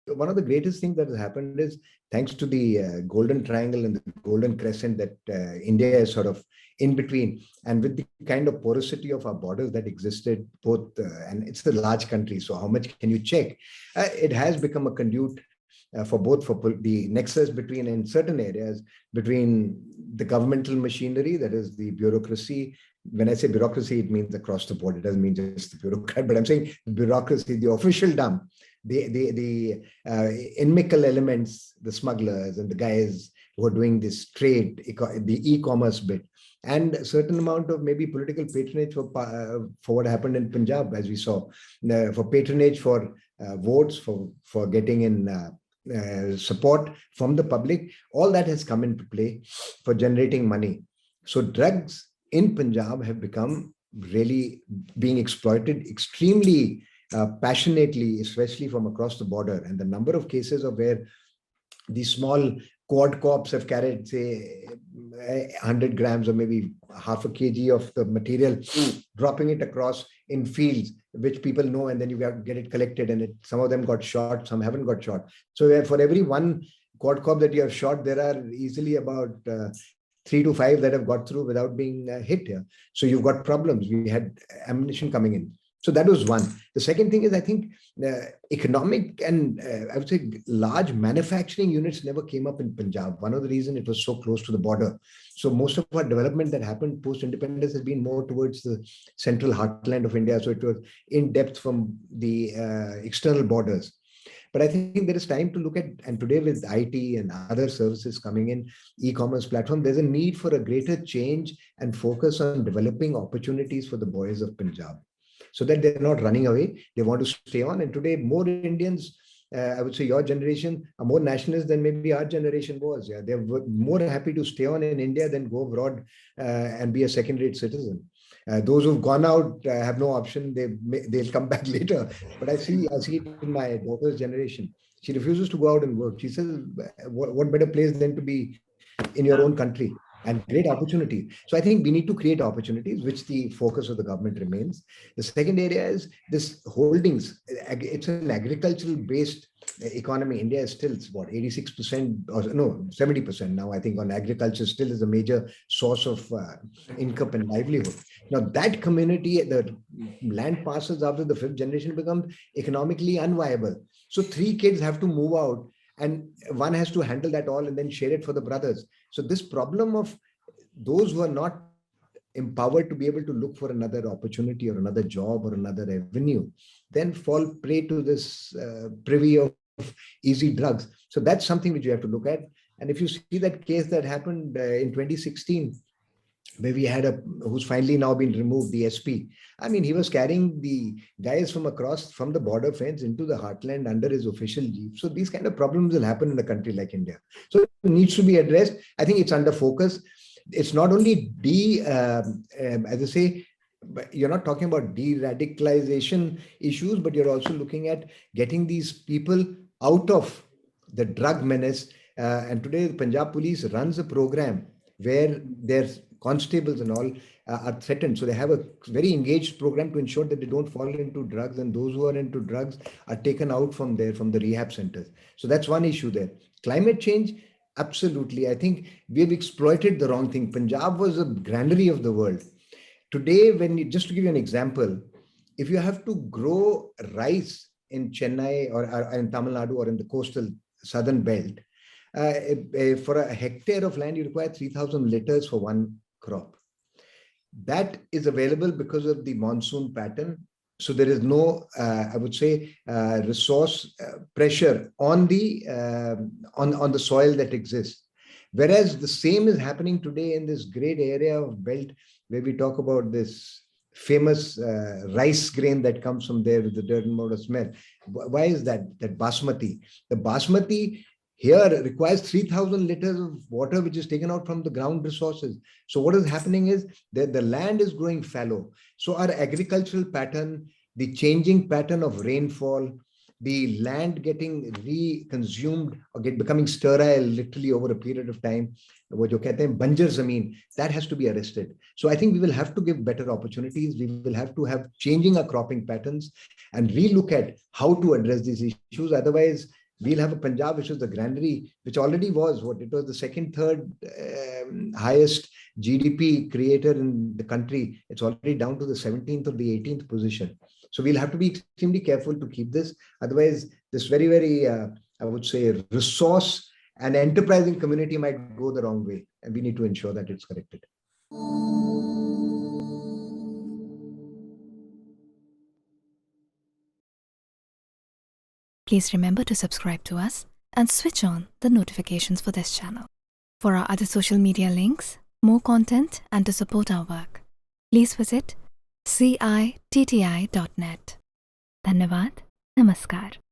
One of the greatest things that has happened is thanks to the Golden Triangle and the Golden Crescent that India is sort of in between, and with the kind of porosity of our borders that existed, and it's a large country, so how much can you check? It has become a conduit for the nexus between, in certain areas, between the governmental machinery, that is the bureaucracy. When I say bureaucracy, it means across the board. It doesn't mean just the bureaucrat, but I'm saying bureaucracy, the officialdom, the inimical elements, the smugglers and the guys who are doing this trade, the e-commerce bit, and a certain amount of maybe political patronage for what happened in Punjab, as we saw, for patronage for votes, for getting in support from the public. All that has come into play for generating money. So drugs in Punjab have become really being exploited extremely passionately, especially from across the border. And the number of cases of where these small quad corps have carried, say, 100 grams or maybe half a kg of the material, dropping it across in fields, which people know, and then you have to get it collected, and some of them got shot, some haven't got shot. So for every one quad corp that you have shot, there are easily about 3 to 5 that have got through without being hit here. So you've got problems. We had ammunition coming in. So that was one. The second thing is, I think, economic and I would say large manufacturing units never came up in Punjab. One of the reasons, it was so close to the border. So most of our development that happened post-independence has been more towards the central heartland of India. So it was in depth from the external borders. But I think there is time to look at, and today with IT and other services coming in, e-commerce platform, there's a need for a greater change and focus on developing opportunities for the boys of Punjab, so that they're not running away. They want to stay on. And today, more Indians, I would say your generation, are more nationalists than maybe our generation was. Yeah, they're more happy to stay on in India than go abroad and be a second-rate citizen. Those who've gone out have no option. They'll come back later. But I see it in my daughter's generation. She refuses to go out and work. She says, what better place than to be in your own country? And great opportunity. So I think we need to create opportunities, which the focus of the government remains. The second area is this holdings. It's an agricultural based economy. India is still, it's what, 86% or no, 70% now, I think, on agriculture still is a major source of income and livelihood. Now that community, the land passes after the 5th generation, becomes economically unviable. So 3 kids have to move out, and one has to handle that all and then share it for the brothers. So this problem of those who are not empowered to be able to look for another opportunity or another job or another avenue, then fall prey to this privy of easy drugs. So that's something which you have to look at. And if you see that case that happened in 2016, where we had who's finally now been removed, the SP. I mean, he was carrying the guys from the border fence into the heartland under his official jeep. So these kind of problems will happen in a country like India. So it needs to be addressed. I think it's under focus. It's not only as I say, you're not talking about de-radicalization issues, but you're also looking at getting these people out of the drug menace. And today, the Punjab Police runs a program where there's constables and all are threatened. So they have a very engaged program to ensure that they don't fall into drugs, and those who are into drugs are taken out from there, from the rehab centers. So that's one issue there. Climate change, absolutely. I think we've exploited the wrong thing. Punjab was a granary of the world. Today, just to give you an example, if you have to grow rice in Chennai or in Tamil Nadu or in the coastal southern belt, for a hectare of land, you require 3,000 liters for one crop. That is available because of the monsoon pattern. So there is no, I would say, resource pressure on the soil that exists. Whereas the same is happening today in this great area of belt where we talk about this famous rice grain that comes from there with the dirt and mortar smell. Why is that? That basmati. The basmati here requires 3,000 liters of water, which is taken out from the ground resources. So what is happening is that the land is growing fallow. So our agricultural pattern, the changing pattern of rainfall, the land getting re-consumed or becoming sterile literally over a period of time, what you कहते हैं बंजर जमीन, that has to be arrested. So I think we will have to give better opportunities. We will have to have changing our cropping patterns and relook at how to address these issues. Otherwise, we'll have a Punjab, which is the granary, which already was what it was the second, third highest GDP creator in the country. It's already down to the 17th or the 18th position. So we'll have to be extremely careful to keep this. Otherwise, this very, very, I would say, resource and enterprising community might go the wrong way. And we need to ensure that it's corrected. Please remember to subscribe to us and switch on the notifications for this channel. For our other social media links, more content, and to support our work, please visit citti.net. Dhanyavad. Namaskar.